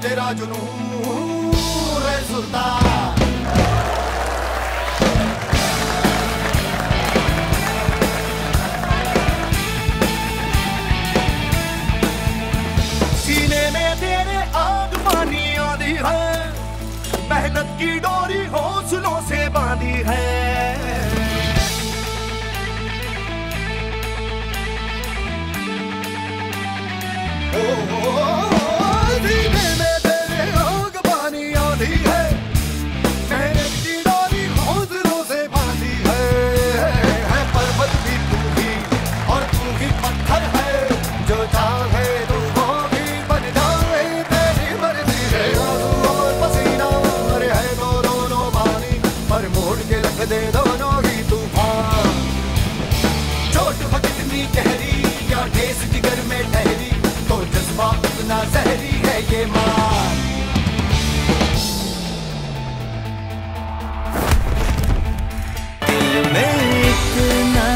तेरा जुनून रे सुल्तान। सीने में तेरे आग पानी आदि है, मेहनत की डोरी हौसलों से बांधी है। सीने में तेरे आग पानी आधी है, मेहनत की डोरी हौसलों से बांधी है पर्वत भी तू ही और तू ही पत्थर है, जो चाहे तू वो भी बन जाए तेरी मर्जी है। आंसू और पसीना अरे है तो दोनों पानी, पर मोड़ के रख दे दोनों ही तूफान। चोट हो कितनी गहरी या ठेस जिगर में ठहरी, तो जज्बा उतना जहरी है ये मार। दिल में इतना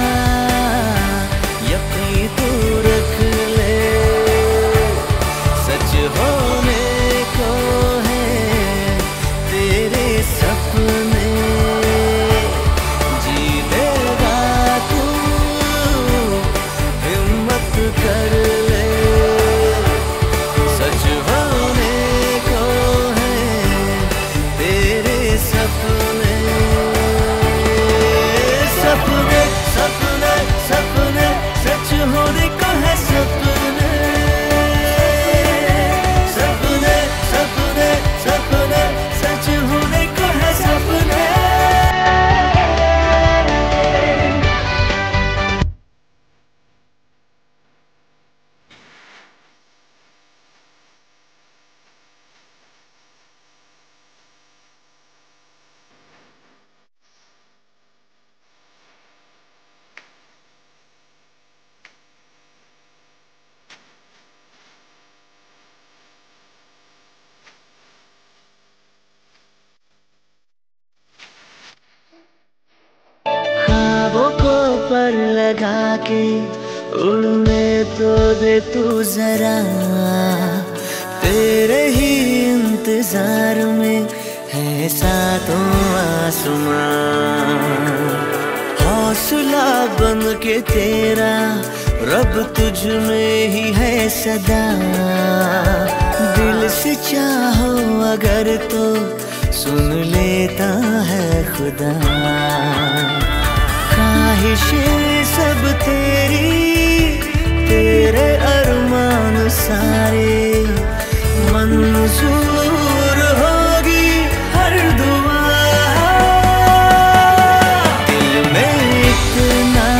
यकीन तू रख ले, सच होने को है और लगा के उड़ने तो दे तू जरा, तेरे ही इंतजार में है सातों आसमां। हौसला बन के तेरा रब तुझ में ही है सदा, दिल से चाहो अगर तो सुन लेता है खुदा। ख्वाहिशें सब तेरी, तेरे अरमान सारे, मंजूर होगी हर दुआ। दिल में इतना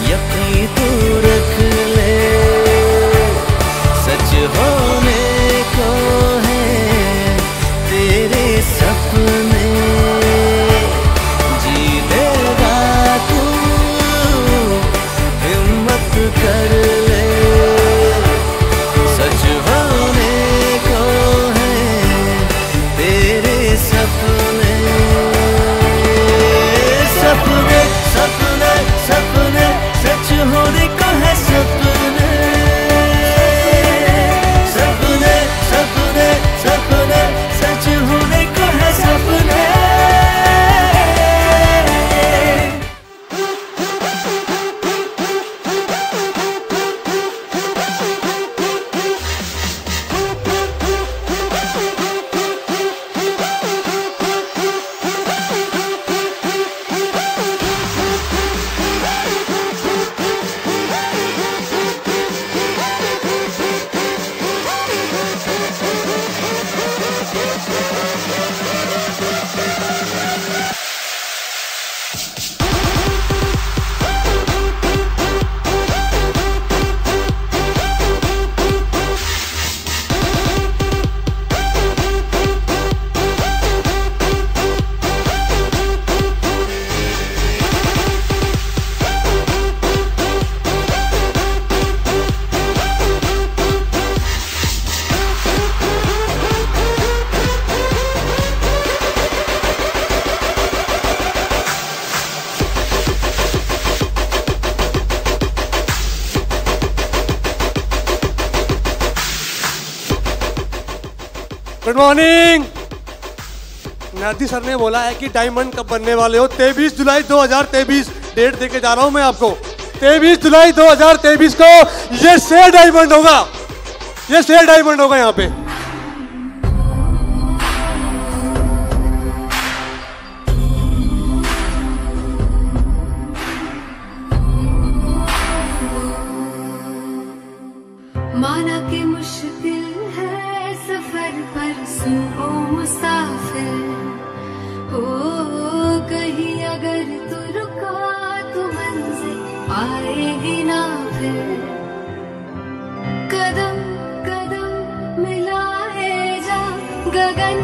यकीन तू रख ले, सच होने को है तेरे सपने, जी लेगा तू हिम्मत कर ले, सच होने को है तेरे सपने। सपने सपने सपने सच होने को है सपने, सपने सपने सपने सच होने को है सपने। Good morning. नादी सर ने बोला है कि डायमंड कब बनने वाले हो? 23 जुलाई 2023 डेट देके जा रहा हूं मैं आपको। 23 जुलाई 2023 को ये शेर डायमंड होगा, ये शेर डायमंड होगा यहाँ पे। माना कि मुश्किल है सफर पर सुनो मुसाफिर, हो कहीं अगर तू रुका तो मंजिल आएगी ना फिर। कदम कदम मिलाए जा, गगन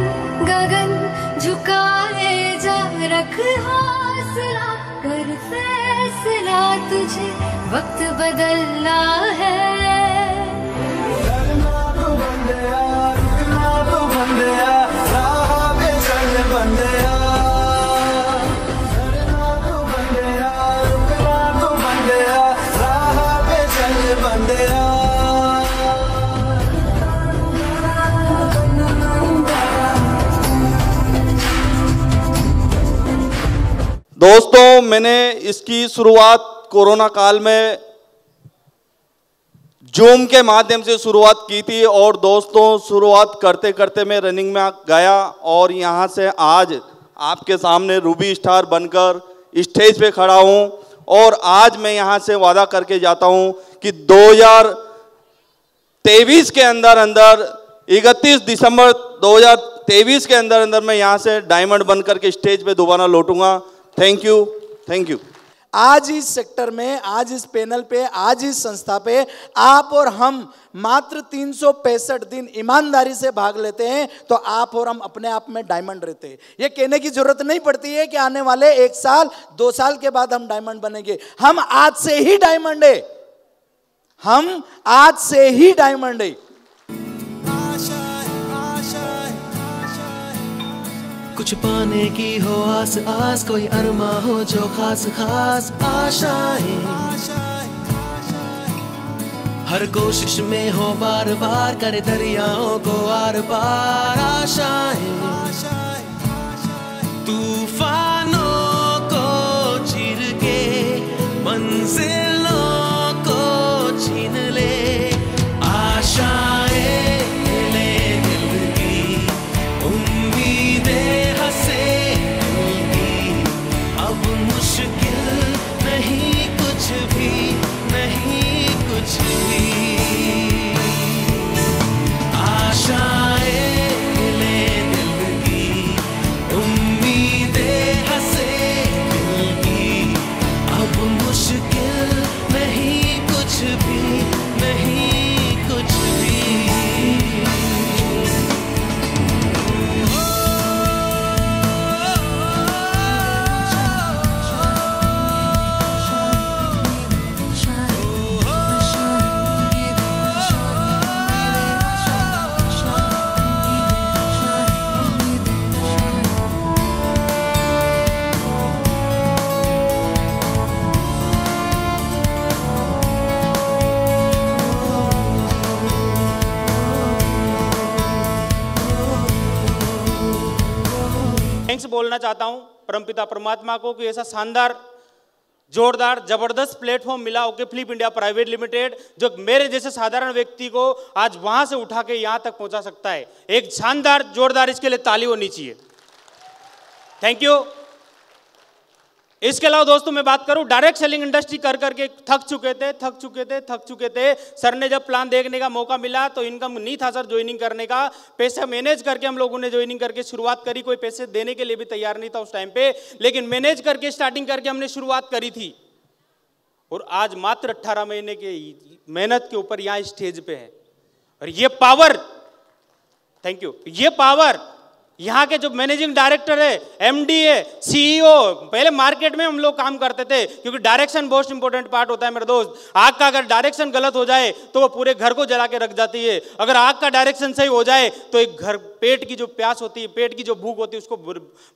गगन झुकाए जा, रख हौसला कर फैसला, तुझे वक्त बदलना है। दोस्तों, मैंने इसकी शुरुआत कोरोना काल में जूम के माध्यम से शुरुआत की थी और दोस्तों शुरुआत करते करते मैं रनिंग में गया और यहाँ से आज आपके सामने रूबी स्टार बनकर स्टेज पे खड़ा हूँ। और आज मैं यहाँ से वादा करके जाता हूँ कि 2023 के अंदर 31 दिसंबर 2023 के अंदर मैं यहाँ से डायमंड बनकर के स्टेज पे दोबारा लौटूंगा। Thank you, thank you. आज इस सेक्टर में, आज इस पैनल पे, आज इस संस्था पे आप और हम मात्र 365 दिन ईमानदारी से भाग लेते हैं तो आप और हम अपने आप में डायमंड रहते हैं। ये कहने की जरूरत नहीं पड़ती है कि आने वाले 1 साल 2 साल के बाद हम डायमंड बनेंगे। हम आज से ही डायमंड है, हम आज से ही डायमंड है। कुछ पाने की हो आस आस, कोई अरमा हो जो खास खास आशाएं, हर कोशिश में हो बार बार, करे दरियाओं को आर पार आशाएं, तूफानों को चीर के मंजिलों को छीन ले आशाएं, ले दिल की उम्मीदें हंसे दिल की, अब मुश्किल नहीं कुछ भी, नहीं कुछ भी, आशाएं ले दिल की उम्मीदें हंसे दिल की, अब मुश्किल नहीं कुछ भी, नहीं कुछ भी। थैंक्स बोलना चाहता हूं परमपिता परमात्मा को कि ऐसा शानदार जोरदार जबरदस्त प्लेटफॉर्म मिला okay flip India private limited, जो मेरे जैसे साधारण व्यक्ति को आज वहां से उठा के यहां तक पहुंचा सकता है। एक शानदार जोरदार इसके लिए ताली होनी चाहिए। Thank you. इसके अलावा दोस्तों मैं बात करूं, डायरेक्ट सेलिंग इंडस्ट्री कर करके थक चुके थे। सर ने जब प्लान देखने का मौका मिला तो इनकम नहीं था सर ज्वाइनिंग करने का, पैसे मैनेज करके हम लोगों ने ज्वाइनिंग करके शुरुआत करी, कोई पैसे देने के लिए भी तैयार नहीं था उस टाइम पे, लेकिन मैनेज करके स्टार्टिंग करके हमने शुरुआत करी थी और आज मात्र 18 महीने के मेहनत के ऊपर यहाँ स्टेज पे है। और ये पावर, थैंक यू, ये पावर यहाँ के जो मैनेजिंग डायरेक्टर है, एमडी है, सीईओ, पहले मार्केट में हम लोग काम करते थे क्योंकि डायरेक्शन बहुत इंपॉर्टेंट पार्ट होता है मेरे दोस्त। आग का अगर डायरेक्शन गलत हो जाए तो वो पूरे घर को जला के रख जाती है, अगर आग का डायरेक्शन सही हो जाए तो एक घर, पेट की जो प्यास होती है, पेट की जो भूख होती है उसको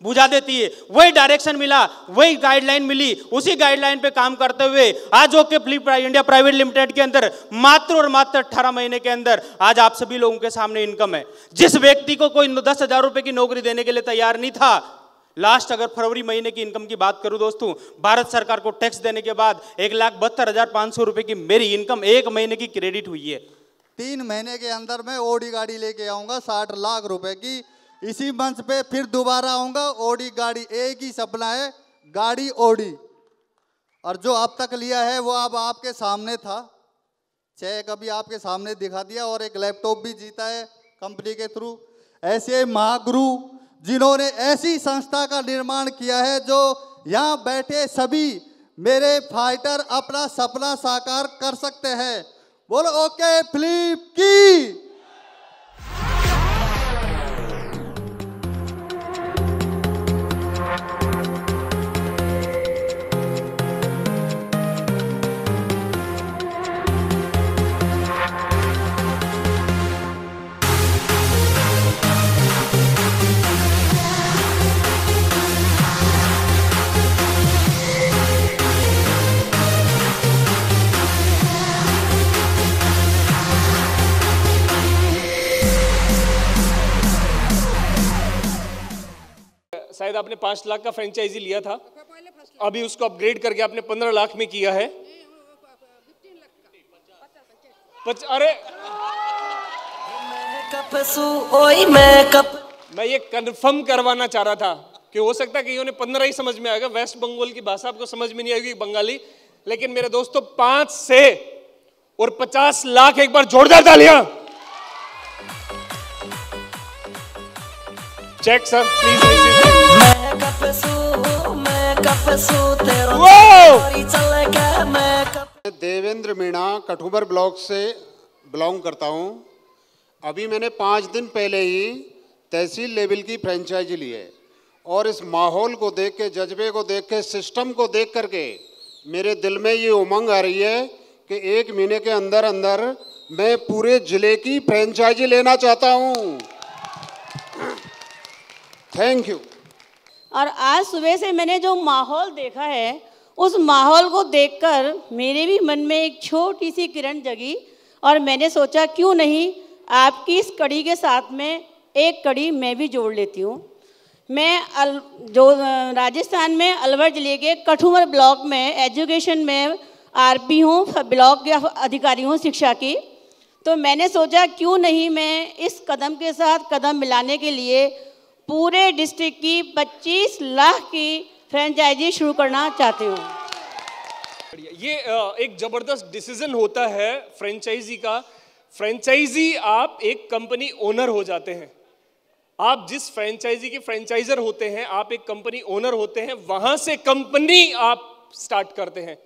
बुझा देती है। वही डायरेक्शन मिला, वही गाइडलाइन मिली, उसी गाइडलाइन पे काम करते हुए आज okay flip India private limited के अंदर मात्र और मात्र 18 महीने के अंदर आज आप सभी लोगों के सामने इनकम है। जिस व्यक्ति को कोई 10,000 रुपए की नौकरी देने के लिए तैयार नहीं था, लास्ट अगर फरवरी महीने की इनकम की बात करूं दोस्तों, भारत सरकार को टैक्स देने के बाद 1,72,500 रुपए की मेरी इनकम एक महीने की क्रेडिट हुई है। 3 महीने के अंदर मैं ओडी गाड़ी लेके आऊंगा 60 लाख रुपए की। इसी मंच पे फिर दोबारा आऊंगा, ओडी गाड़ी, एक ही सपना है, गाड़ी ओडी। और जो अब तक लिया है वो अब आपके सामने था, चेक अभी आपके सामने दिखा दिया, और एक लैपटॉप भी जीता है कंपनी के थ्रू। ऐसे महागुरु जिन्होंने ऐसी संस्था का निर्माण किया है जो यहाँ बैठे सभी मेरे फाइटर अपना सपना साकार कर सकते हैं। बोलो ओके फ्लिप की। शायद आपने 5 लाख का फ्रेंचाइजी लिया था, अभी उसको अपग्रेड करके आपने 15 लाख में किया है। अरे मैं ये कंफर्म करवाना चाह रहा था कि हो सकता है कि उन्हें 15 ही समझ में आएगा, वेस्ट बंगाल की भाषा आपको समझ में नहीं आएगी बंगाली, लेकिन मेरे दोस्तों 5 से और 50 लाख एक बार जोरदार तालियां। Check sir please. Devendra Meena Kathumar block से बिलोंग करता हूं। अभी मैंने 5 दिन पहले ही तहसील लेवल की फ्रेंचाइजी ली है, और इस माहौल को देख के, जज्बे को देख के, सिस्टम को देख करके मेरे दिल में ये उमंग आ रही है कि 1 महीने के अंदर अंदर मैं पूरे जिले की फ्रेंचाइजी लेना चाहता हूं। Thank you. और आज सुबह से मैंने जो माहौल देखा है, उस माहौल को देखकर मेरे भी मन में एक छोटी सी किरण जगी और मैंने सोचा क्यों नहीं आपकी इस कड़ी के साथ में एक कड़ी मैं भी जोड़ लेती हूँ। मैं राजस्थान में अलवर जिले के कठुमर ब्लॉक में एजुकेशन में आरपी हूँ, ब्लॉक के अधिकारी हूँ शिक्षा की। तो मैंने सोचा क्यों नहीं मैं इस कदम के साथ कदम मिलाने के लिए पूरे डिस्ट्रिक्ट की 25 लाख की फ्रेंचाइजी शुरू करना चाहती हूँ। ये एक जबरदस्त डिसीजन होता है फ्रेंचाइजी का। फ्रेंचाइजी आप एक कंपनी ओनर हो जाते हैं। आप जिस फ्रेंचाइजी के फ्रेंचाइजर होते हैं, आप एक कंपनी ओनर होते हैं, वहां से कंपनी आप स्टार्ट करते हैं,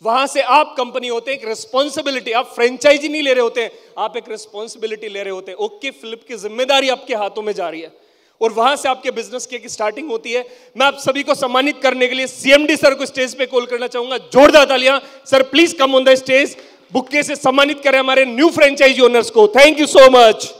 वहां से आप कंपनी होते हैं। एक रिस्पॉन्सिबिलिटी, आप फ्रेंचाइजी नहीं ले रहे होते हैं, आप एक रिस्पॉन्सिबिलिटी ले रहे होते हैं। ओके फ्लिप की जिम्मेदारी आपके हाथों में जा रही है और वहां से आपके बिजनेस की स्टार्टिंग होती है। मैं आप सभी को सम्मानित करने के लिए सीएमडी सर को स्टेज पे कॉल करना चाहूंगा। जोरदार तालियां। Sir please come on the stage. Bouquet से सम्मानित करें हमारे न्यू फ्रेंचाइजी ओनर्स को। Thank you so much.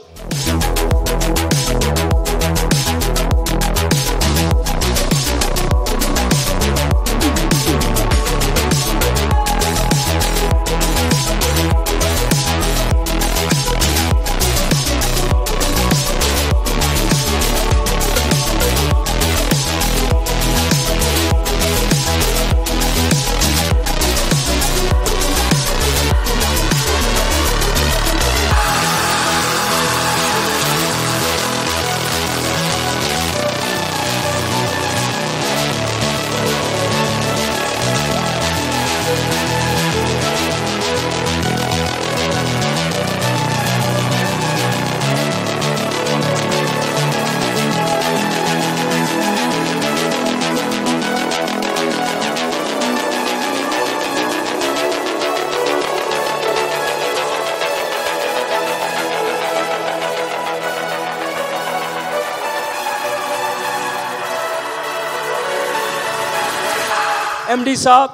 MD साहब,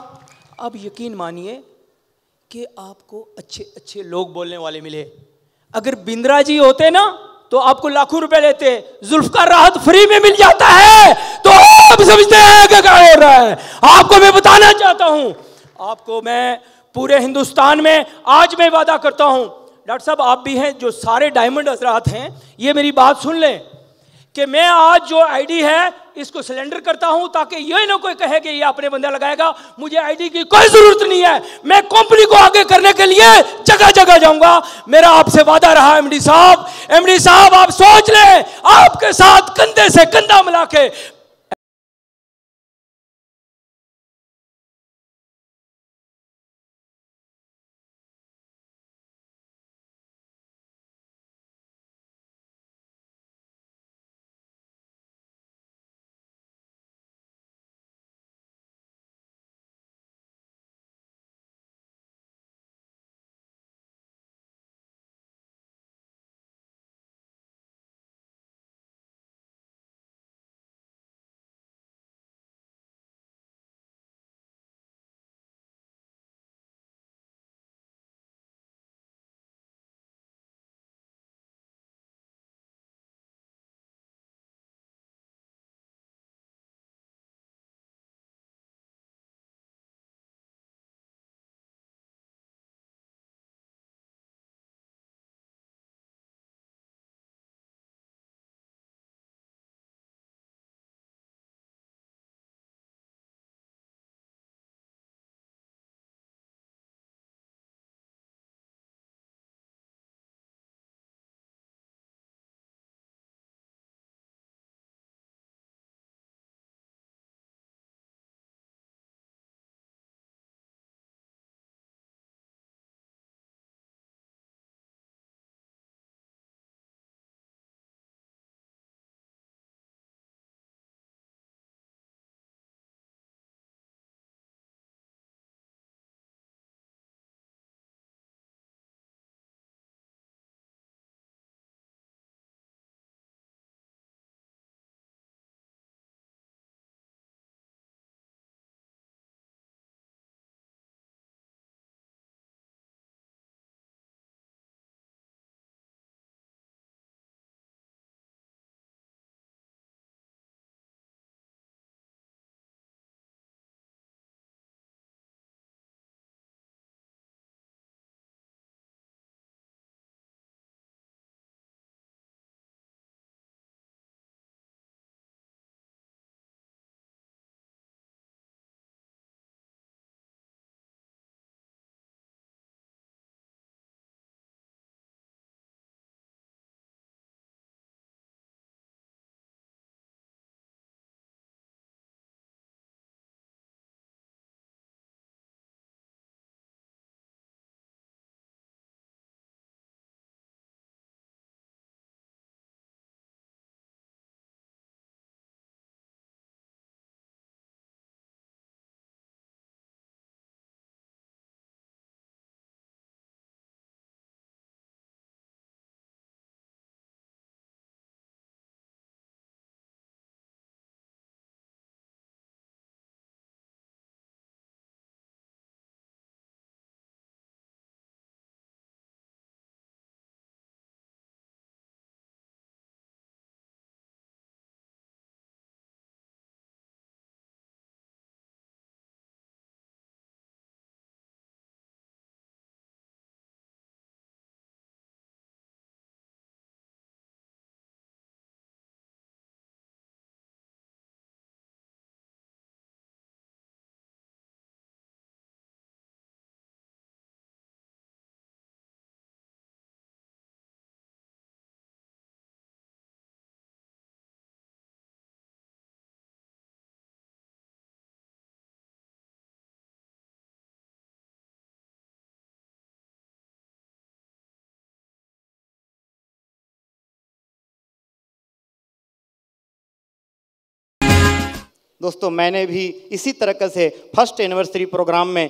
अब यकीन मानिए कि आपको अच्छे अच्छे लोग बोलने वाले मिले। अगर बिंद्रा जी होते ना तो आपको लाखों रुपए लेते। जुल्फकार राहत फ्री में मिल जाता है तो आप समझते हैं कि क्या हो रहा है। आपको मैं बताना चाहता हूं, आपको मैं पूरे हिंदुस्तान में आज मैं वादा करता हूं, डॉक्टर साहब आप भी हैं जो सारे डायमंड हजरात हैं, ये मेरी बात सुन लें कि मैं आज जो आईडी है इसको सिलेंडर करता हूं ताकि ये ना कोई कहे कि ये अपने बंदा लगाएगा। मुझे आईडी की कोई जरूरत नहीं है। मैं कंपनी को आगे करने के लिए जगह जगह जाऊंगा। मेरा आपसे वादा रहा एमडी साहब। एमडी साहब आप सोच लें, आपके साथ कंधे से कंधा मिला के दोस्तों मैंने भी इसी तरीके से फर्स्ट एनिवर्सरी प्रोग्राम में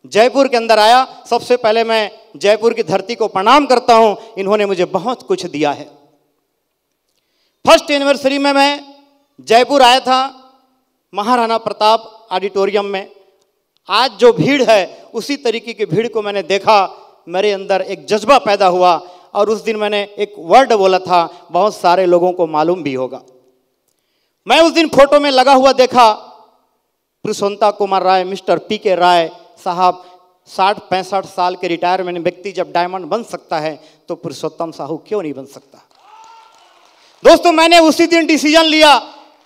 जयपुर के अंदर आया। सबसे पहले मैं जयपुर की धरती को प्रणाम करता हूं, इन्होंने मुझे बहुत कुछ दिया है। फर्स्ट एनिवर्सरी में मैं जयपुर आया था महाराणा प्रताप ऑडिटोरियम में। आज जो भीड़ है उसी तरीके की भीड़ को मैंने देखा, मेरे अंदर एक जज्बा पैदा हुआ और उस दिन मैंने एक वर्ड बोला था, बहुत सारे लोगों को मालूम भी होगा। मैं उस दिन फोटो में लगा हुआ देखा पुरुषोत्तम कुमार राय, मिस्टर पीके राय साहब, 60-65 साल के रिटायरमेंट व्यक्ति जब डायमंड बन सकता है तो पुरुषोत्तम साहू क्यों नहीं बन सकता। दोस्तों मैंने उसी दिन डिसीजन लिया,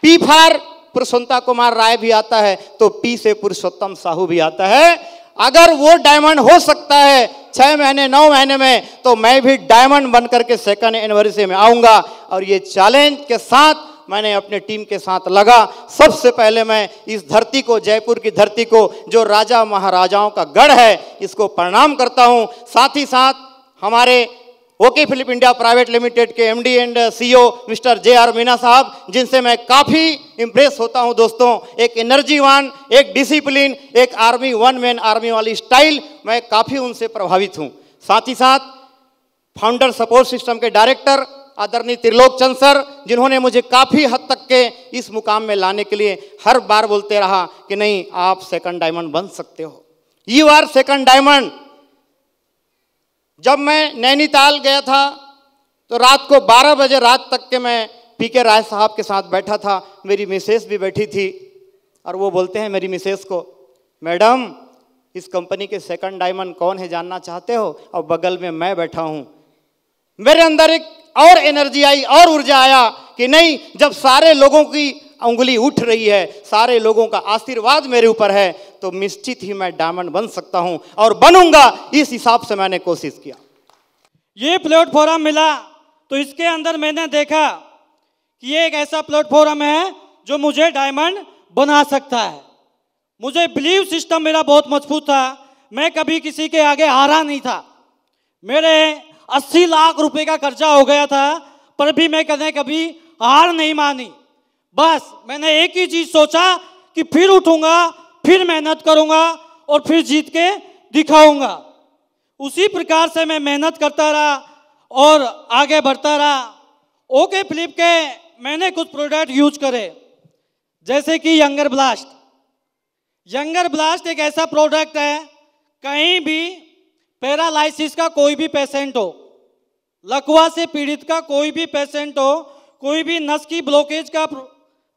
पी फॉर पुरुषोत्तम कुमार राय भी आता है तो पी से पुरुषोत्तम साहू भी आता है। अगर वो डायमंड हो सकता है 6 महीने 9 महीने में, तो मैं भी डायमंड बन करके सेकंड एनिवर्सरी में आऊंगा। और ये चैलेंज के साथ मैंने अपने टीम के साथ लगा। सबसे पहले मैं इस धरती को, जयपुर की धरती को, जो राजा महाराजाओं का गढ़ है, इसको प्रणाम करता हूं। साथ ही साथ हमारे okay Philip India private limited के MD and CEO mister J R. Meena साहब, जिनसे मैं काफ़ी इंप्रेस होता हूं दोस्तों। एक एनर्जीवान, एक डिसिप्लिन, एक आर्मी, वन मैन आर्मी वाली स्टाइल, मैं काफ़ी उनसे प्रभावित हूं। साथ ही साथ फाउंडर सपोर्ट सिस्टम के डायरेक्टर आदरणीय त्रिलोक चंद सर, जिन्होंने मुझे काफ़ी हद तक के इस मुकाम में लाने के लिए हर बार बोलते रहा कि नहीं, आप सेकंड डायमंड बन सकते हो, यू आर सेकंड डायमंड। जब मैं नैनीताल गया था तो रात को 12 बजे रात तक के मैं पीके राय साहब के साथ बैठा था। मेरी मिसेस भी बैठी थी और वो बोलते हैं मेरी मिसेस को, मैडम इस कंपनी के सेकंड डायमंड कौन है जानना चाहते हो? और बगल में मैं बैठा हूँ। मेरे अंदर एक और एनर्जी आई और ऊर्जा आया कि नहीं, जब सारे लोगों की उंगली उठ रही है, सारे लोगों का आशीर्वाद मेरे ऊपर है, तो निश्चित ही मैं डायमंड बन सकता हूं और बनूंगा। इस हिसाब से मैंने कोशिश किया। ये प्लेटफॉर्म मिला तो इसके अंदर मैंने देखा कि ये एक ऐसा प्लेटफॉर्म है जो मुझे डायमंड बना सकता है। मुझे बिलीव सिस्टम मेरा बहुत मजबूत था। मैं कभी किसी के आगे हारा नहीं था। मेरे 80 लाख रुपए का खर्चा हो गया था, पर भी मैं कभी हार नहीं मानी। बस मैंने एक ही चीज सोचा कि फिर उठूंगा, फिर मेहनत करूंगा और फिर जीत के दिखाऊंगा। उसी प्रकार से मैं मेहनत करता रहा और आगे बढ़ता रहा। ओके फिलिप के मैंने कुछ प्रोडक्ट यूज करे, जैसे कि यंगर ब्लास्ट। यंगर ब्लास्ट एक ऐसा प्रोडक्ट है, कहीं भी पैरालाइसिस का कोई भी पेशेंट हो, लकवा से पीड़ित का कोई भी पेशेंट हो, कोई भी नस की ब्लॉकेज का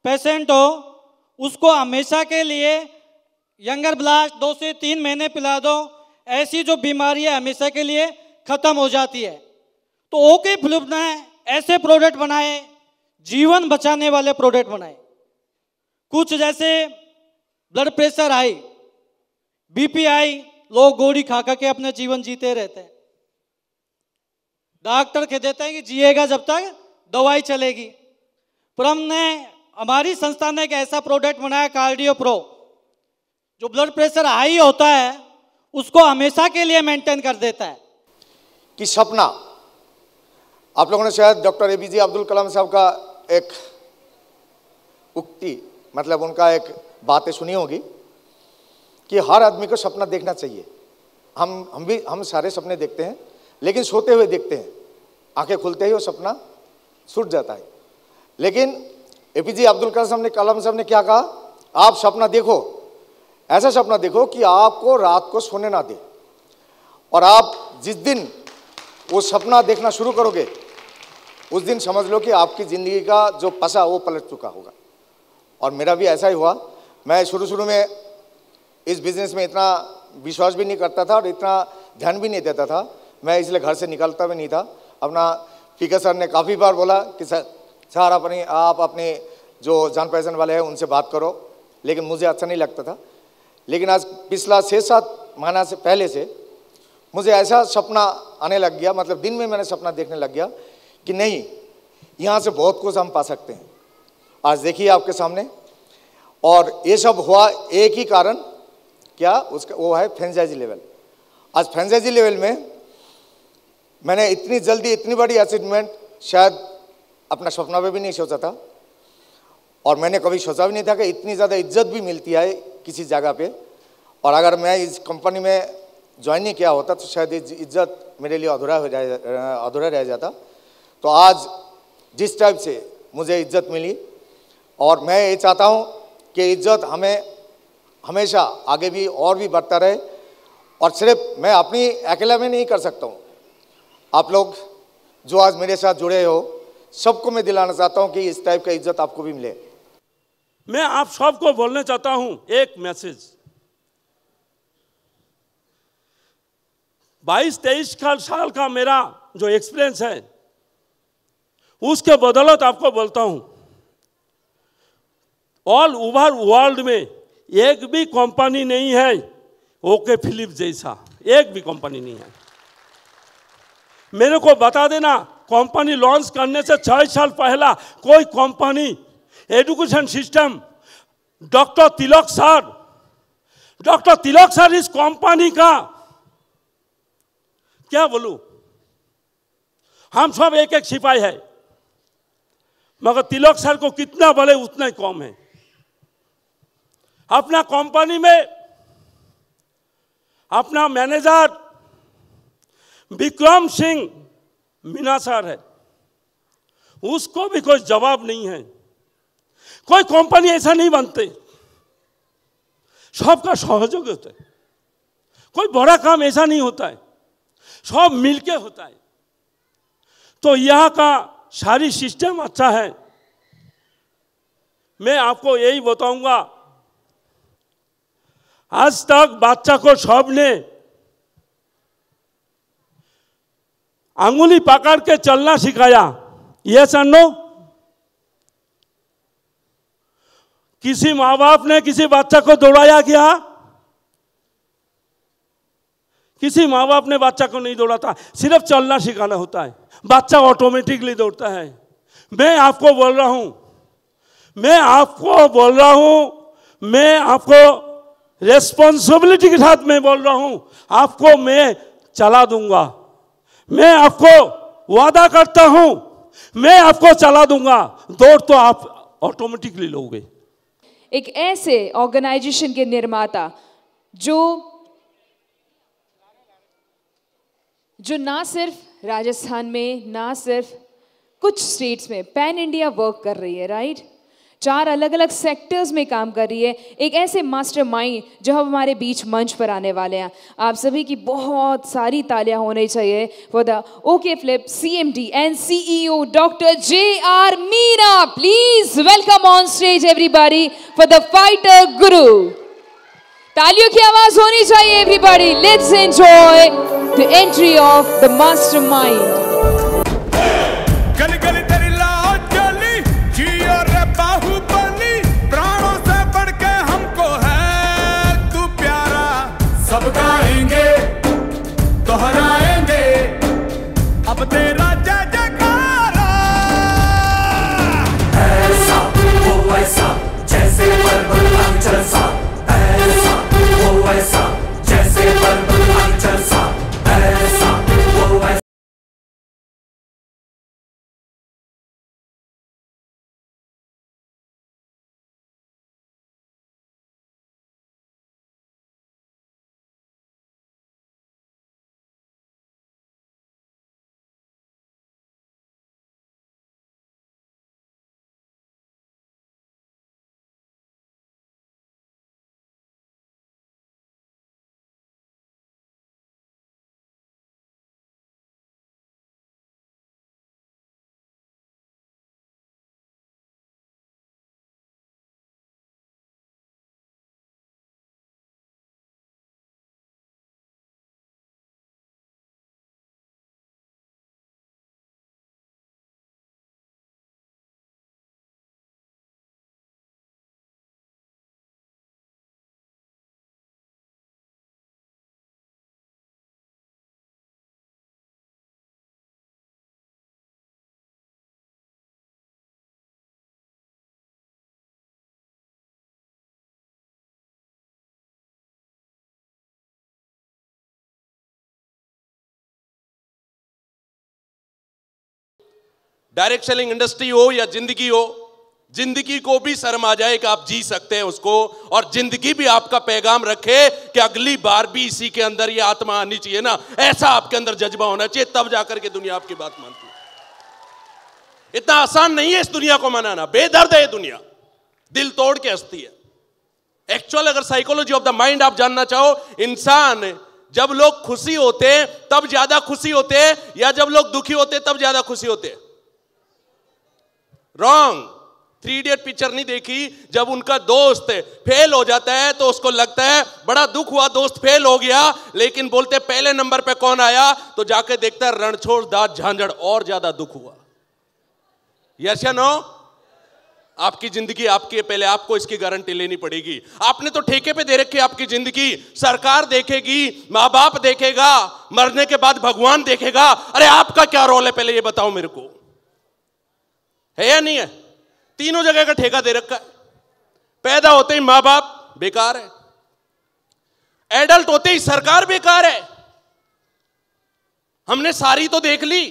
पेशेंट हो, उसको हमेशा के लिए यंगर ब्लास्ट 2 से 3 महीने पिला दो, ऐसी जो बीमारी है हमेशा के लिए खत्म हो जाती है। तो ओके फिलिप ने ऐसे प्रोडक्ट बनाए, जीवन बचाने वाले प्रोडक्ट बनाए। कुछ जैसे blood pressure high, BP high, लोग गोली खा खा के अपने जीवन जीते रहते हैं। डॉक्टर कह देते हैं कि जिएगा जब तक दवाई चलेगी, पर हमने, हमारी संस्था ने एक ऐसा प्रोडक्ट बनाया कार्डियो प्रो, जो ब्लड प्रेशर हाई होता है उसको हमेशा के लिए मेंटेन कर देता है। कि सपना, आप लोगों ने शायद डॉक्टर एपीजे अब्दुल कलाम साहब का एक उक्ति, मतलब उनका एक बातें सुनी होगी कि हर आदमी को सपना देखना चाहिए। हम सारे सपने देखते हैं, लेकिन सोते हुए देखते हैं, आंखें खुलते ही वो सपना छूट जाता है। लेकिन एपीजे अब्दुल कलाम साहब ने क्या कहा, आप सपना देखो, ऐसा सपना देखो कि आपको रात को सोने ना दे, और आप जिस दिन वो सपना देखना शुरू करोगे उस दिन समझ लो कि आपकी ज़िंदगी का जो पसा वो पलट चुका होगा। और मेरा भी ऐसा ही हुआ। मैं शुरू में इस बिज़नेस में इतना विश्वास भी नहीं करता था और इतना ध्यान भी नहीं देता था। मैं इसलिए घर से निकलता भी नहीं था। अपना पीके सर ने काफ़ी बार बोला कि सर आप अपने जो जान पहचान वाले हैं उनसे बात करो, लेकिन मुझे अच्छा नहीं लगता था। लेकिन आज पिछला 6-7 महीना से पहले से मुझे ऐसा सपना आने लग गया, मतलब दिन में मैंने सपना देखने लग गया कि नहीं, यहाँ से बहुत कुछ हम पा सकते हैं। आज देखिए आपके सामने, और ये सब हुआ एक ही कारण, क्या उसका, वो है फ्रेंचाइजी लेवल। आज फ्रेंचाइजी लेवल में मैंने इतनी जल्दी इतनी बड़ी अचीवमेंट शायद अपना सपना में भी नहीं सोचा था। और मैंने कभी सोचा भी नहीं था कि इतनी ज़्यादा इज्जत भी मिलती है किसी जगह पे। और अगर मैं इस कंपनी में ज्वाइन नहीं किया होता तो शायद इज्जत मेरे लिए अधूरा रह जाता। तो आज जिस टाइप से मुझे इज्जत मिली, और मैं ये चाहता हूँ कि इज्जत हमें हमेशा आगे भी और भी बढ़ता रहे। और सिर्फ मैं अपनी अकेला में नहीं कर सकता हूँ, आप लोग जो आज मेरे साथ जुड़े हो सबको मैं दिलाना चाहता हूँ कि इस टाइप का इज्जत आपको भी मिले। मैं आप सबको बोलना चाहता हूं एक मैसेज। 22-23 साल का मेरा जो एक्सपीरियंस है उसके बदौलत आपको बोलता हूं, ऑल ओवर वर्ल्ड में एक भी कंपनी नहीं है ओके फिलिप जैसा, एक भी कंपनी नहीं है। मेरे को बता देना, कंपनी लॉन्च करने से 6 साल पहला कोई कंपनी एजुकेशन सिस्टम, डॉक्टर तिलक सर इस कंपनी का क्या बोलूं, हम सब एक एक सिपाही है, मगर तिलक सर को कितना बोले उतना ही कम है। अपना कंपनी में अपना मैनेजर विक्रम सिंह मीना सर है, उसको भी कोई जवाब नहीं है। कोई कंपनी ऐसा नहीं बनते, सबका सहयोग होता है। कोई बड़ा काम ऐसा नहीं होता है, सब मिलके होता है। तो यहाँ का सारी सिस्टम अच्छा है। मैं आपको यही बताऊंगा, आज तक बच्चा को सबने अंगुली पकड़ के चलना सिखाया, यस और नो? किसी माँ बाप ने किसी बच्चा को दौड़ाया क्या? किसी माँ बाप ने बच्चा को नहीं दौड़ाता, सिर्फ चलना सिखाना होता है, बच्चा ऑटोमेटिकली दौड़ता है। मैं आपको बोल रहा हूं, मैं आपको रेस्पॉन्सिबिलिटी के साथ मैं बोल रहा हूं, आपको मैं चला दूंगा। मैं आपको वादा करता हूं, मैं आपको चला दूंगा, दौड़ तो आप ऑटोमेटिकली लोगे। एक ऐसे ऑर्गेनाइजेशन के निर्माता जो ना सिर्फ राजस्थान में, ना सिर्फ कुछ स्टेट्स में, पैन इंडिया वर्क कर रही है, राइट? 4 अलग अलग सेक्टर्स में काम कर रही है। एक ऐसे मास्टरमाइंड जो हम हमारे बीच मंच पर आने वाले हैं। आप सभी की बहुत सारी तालियां होनी चाहिए for the okay flip CMD and CEO doctor JR Meena. Please welcome on stage everybody for the fighter गुरु। तालियों की आवाज होनी चाहिए everybody. Let's enjoy the entry of the mastermind. अब तेरा जय जयकारा, ऐसा हो वैसा जैसे पर्वत अंचल सा, ऐसा हो वैसा जैसे पर्वत अंचल सा, ऐसा हो वैसा। डायरेक्ट सेलिंग इंडस्ट्री हो या जिंदगी हो, जिंदगी को भी शर्म आ जाए कि आप जी सकते हैं उसको, और जिंदगी भी आपका पैगाम रखे कि अगली बार भी इसी के अंदर ये आत्मा आनी चाहिए ना, ऐसा आपके अंदर जज्बा होना चाहिए, तब जाकर के दुनिया आपकी बात मानती है। इतना आसान नहीं है इस दुनिया को मनाना, बेदर्द है ये दुनिया, दिल तोड़ के हंसती है। एक्चुअल अगर साइकोलॉजी ऑफ द माइंड आप जानना चाहो, इंसान जब लोग खुशी होते तब ज्यादा खुशी होते या जब लोग दुखी होते तब ज्यादा खुशी होते? रॉन्ग। 3 इडियट पिक्चर नहीं देखी? जब उनका दोस्त फेल हो जाता है तो उसको लगता है बड़ा दुख हुआ, दोस्त फेल हो गया, लेकिन बोलते पहले नंबर पे कौन आया, तो जाके देखता है रणछोड़ दास झांझड़, और ज्यादा दुख हुआ। यस या नो? आपकी जिंदगी आपकी है, पहले आपको इसकी गारंटी लेनी पड़ेगी। आपने तो ठेके पे दे रखी आपकी जिंदगी, सरकार देखेगी, माँ बाप देखेगा, मरने के बाद भगवान देखेगा। अरे आपका क्या रोल है पहले ये बताओ मेरे को, है या नहीं है? तीनों जगह का ठेका दे रखा है। पैदा होते ही माँ बाप बेकार है, एडल्ट होते ही सरकार बेकार है। हमने सारी तो देख ली,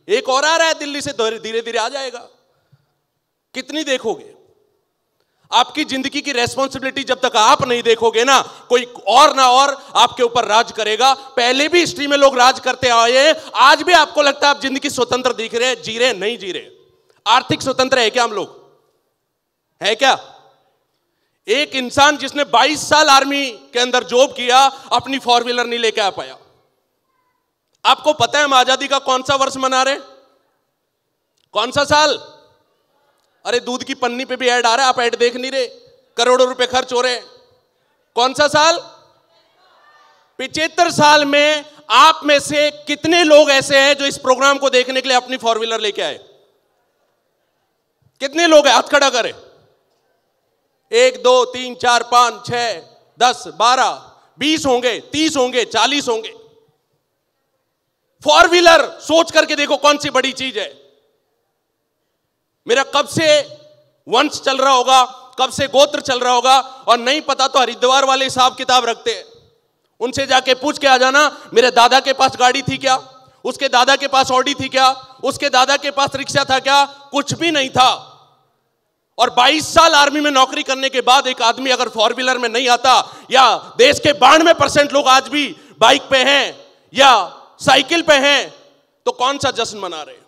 एक और आ रहा है दिल्ली से, धीरे धीरे आ जाएगा। कितनी देखोगे? आपकी जिंदगी की रेस्पॉन्सिबिलिटी जब तक आप नहीं देखोगे ना, कोई और ना और आपके ऊपर राज करेगा। पहले भी हिस्ट्री में लोग राज करते आए हैं, आज भी आपको लगता है आप जिंदगी स्वतंत्र दिख रहे, जी रहे, नहीं जी रहे। आर्थिक स्वतंत्र है क्या हम लोग? है क्या? एक इंसान जिसने 22 साल आर्मी के अंदर जॉब किया, अपनी 4 व्हीलर नहीं लेके आ पाया। आपको पता है हम आजादी का कौन सा वर्ष मना रहे? कौन सा साल? अरे दूध की पन्नी पे भी ऐड आ रहा है, आप ऐड देख नहीं रहे? करोड़ों रुपए खर्च हो रहे हैं। कौन सा साल? 75 साल में आप में से कितने लोग ऐसे हैं जो इस प्रोग्राम को देखने के लिए अपनी 4 व्हीलर लेके आए? कितने लोग हैं? हाथ खड़ा करें। 1 2 3 4 5 6 10 12 20 होंगे, 30 होंगे, 40 होंगे। 4 व्हीलर सोच करके देखो कौन सी बड़ी चीज है। मेरा कब से वंश चल रहा होगा, कब से गोत्र चल रहा होगा, और नहीं पता तो हरिद्वार वाले हिसाब किताब रखते हैं, उनसे जाके पूछ के आ जाना मेरे दादा के पास गाड़ी थी क्या, उसके दादा के पास ऑडी थी क्या, उसके दादा के पास रिक्शा था क्या? कुछ भी नहीं था। और 22 साल आर्मी में नौकरी करने के बाद एक आदमी अगर 4 व्हीलर में नहीं आता, या देश के 92% लोग आज भी बाइक पे हैं या साइकिल पे हैं, तो कौन सा जश्न मना रहे हैं?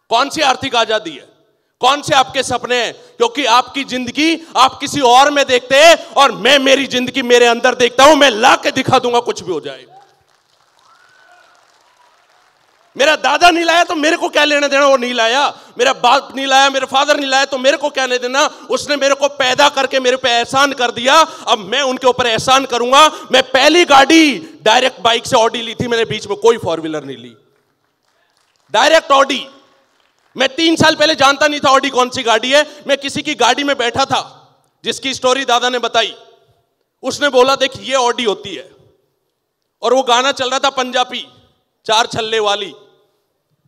कौन सी आर्थिक आजादी है? कौन से आपके सपने हैं? क्योंकि आपकी जिंदगी आप किसी और में देखते हैं, और मैं मेरी जिंदगी मेरे अंदर देखता हूं। मैं ला के दिखा दूंगा कुछ भी हो जाए। मेरा दादा नहीं लाया तो मेरे को क्या लेना देना, वो नहीं लाया। मेरा बाप नहीं लाया, मेरा फादर नहीं लाया तो मेरे को क्या लेना देना। उसने मेरे को पैदा करके मेरे पे एहसान कर दिया, अब मैं उनके ऊपर एहसान करूंगा। मैं पहली गाड़ी डायरेक्ट बाइक से ऑडी ली थी मैंने, बीच में कोई 4 व्हीलर नहीं ली, डायरेक्ट ऑडी। मैं 3 साल पहले जानता नहीं था ऑडी कौन सी गाड़ी है। मैं किसी की गाड़ी में बैठा था, जिसकी स्टोरी दादा ने बताई। उसने बोला देख ये ऑडी होती है, और वो गाना चल रहा था पंजाबी, 4 छल्ले वाली।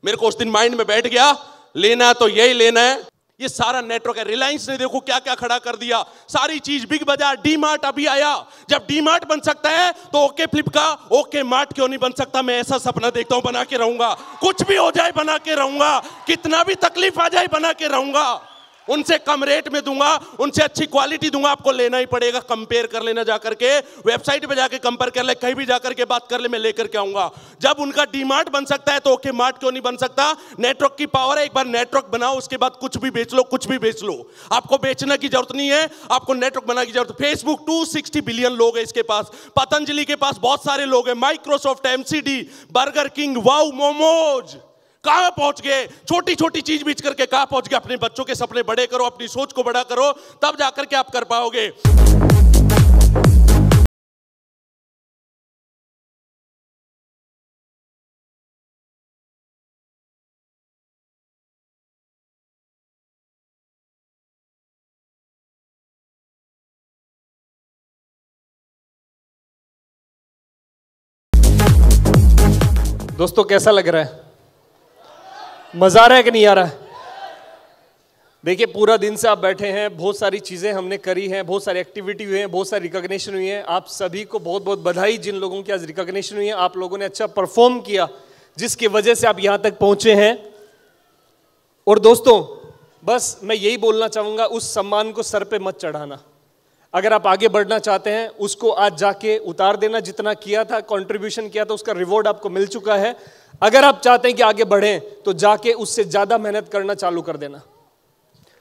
मेरे को उस दिन माइंड में बैठ गया, लेना है तो यही लेना है। ये सारा नेटवर्क है। रिलायंस ने देखो क्या क्या खड़ा कर दिया, सारी चीज। बिग बाजार, डी मार्ट अभी आया। जब डी मार्ट बन सकता है तो ओके फ्लिप का ओके मार्ट क्यों नहीं बन सकता? मैं ऐसा सपना देखता हूं, बना के रहूंगा। कुछ भी हो जाए बना के रहूंगा, कितना भी तकलीफ आ जाए बना के रहूंगा। उनसे कम रेट में दूंगा, उनसे अच्छी क्वालिटी दूंगा। आपको लेना ही पड़ेगा, कंपेयर कर लेना, जाकर के वेबसाइट पे जाके कंपेयर कर ले, कहीं भी जाकर के बात कर ले, मैं लेकर के आऊंगा। जब उनका डी मार्ट बन सकता है तो ओके मार्ट क्यों नहीं बन सकता? नेटवर्क की पावर है। एक बार नेटवर्क बनाओ, उसके बाद कुछ भी बेच लो, कुछ भी बेच लो। आपको बेचने की जरूरत नहीं है, आपको नेटवर्क बनाने की जरूरत। फेसबुक 260 बिलियन लोग है इसके पास, पतंजलि के पास बहुत सारे लोग हैं, Microsoft, MCD, burger king, wow momos. कहां पहुंच गए? छोटी छोटी चीज बेच करके कहां पहुंच गए? अपने बच्चों के सपने बड़े करो, अपनी सोच को बड़ा करो, तब जाकर के आप कर पाओगे। दोस्तों कैसा लग रहा है? मजा आ रहा है कि नहीं आ रहा है? देखिए पूरा दिन से आप बैठे हैं, बहुत सारी चीज़ें हमने करी हैं, बहुत सारी एक्टिविटी हुई हैं, बहुत सारी रिकॉग्निशन हुई है। आप सभी को बहुत बहुत बधाई, जिन लोगों की आज रिकॉग्निशन हुई है। आप लोगों ने अच्छा परफॉर्म किया, जिसकी वजह से आप यहाँ तक पहुँचे हैं। और दोस्तों बस मैं यही बोलना चाहूँगा, उस सम्मान को सर पे मत चढ़ाना। अगर आप आगे बढ़ना चाहते हैं उसको आज जाके उतार देना, जितना किया था, कंट्रीब्यूशन किया था, उसका रिवॉर्ड आपको मिल चुका है। अगर आप चाहते हैं कि आगे बढ़ें तो जाके उससे ज़्यादा मेहनत करना चालू कर देना।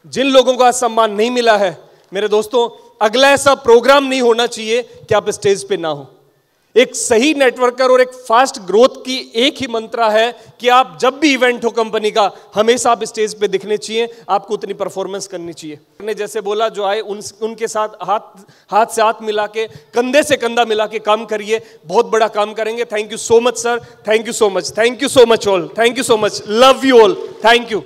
जिन लोगों को आज सम्मान नहीं मिला है मेरे दोस्तों, अगला ऐसा प्रोग्राम नहीं होना चाहिए कि आप स्टेज पे ना हो। एक सही नेटवर्कर और एक फास्ट ग्रोथ की एक ही मंत्रा है कि आप जब भी इवेंट हो कंपनी का, हमेशा आप स्टेज पे दिखने चाहिए, आपको उतनी परफॉर्मेंस करनी चाहिए। ने जैसे बोला, जो आए उनके साथ हाथ से हाथ मिला के, कंधे से कंधा मिला के काम करिए, बहुत बड़ा काम करेंगे। Thank you so much sir, thank you so much, thank you so much all, thank you so much, love you all, thank you.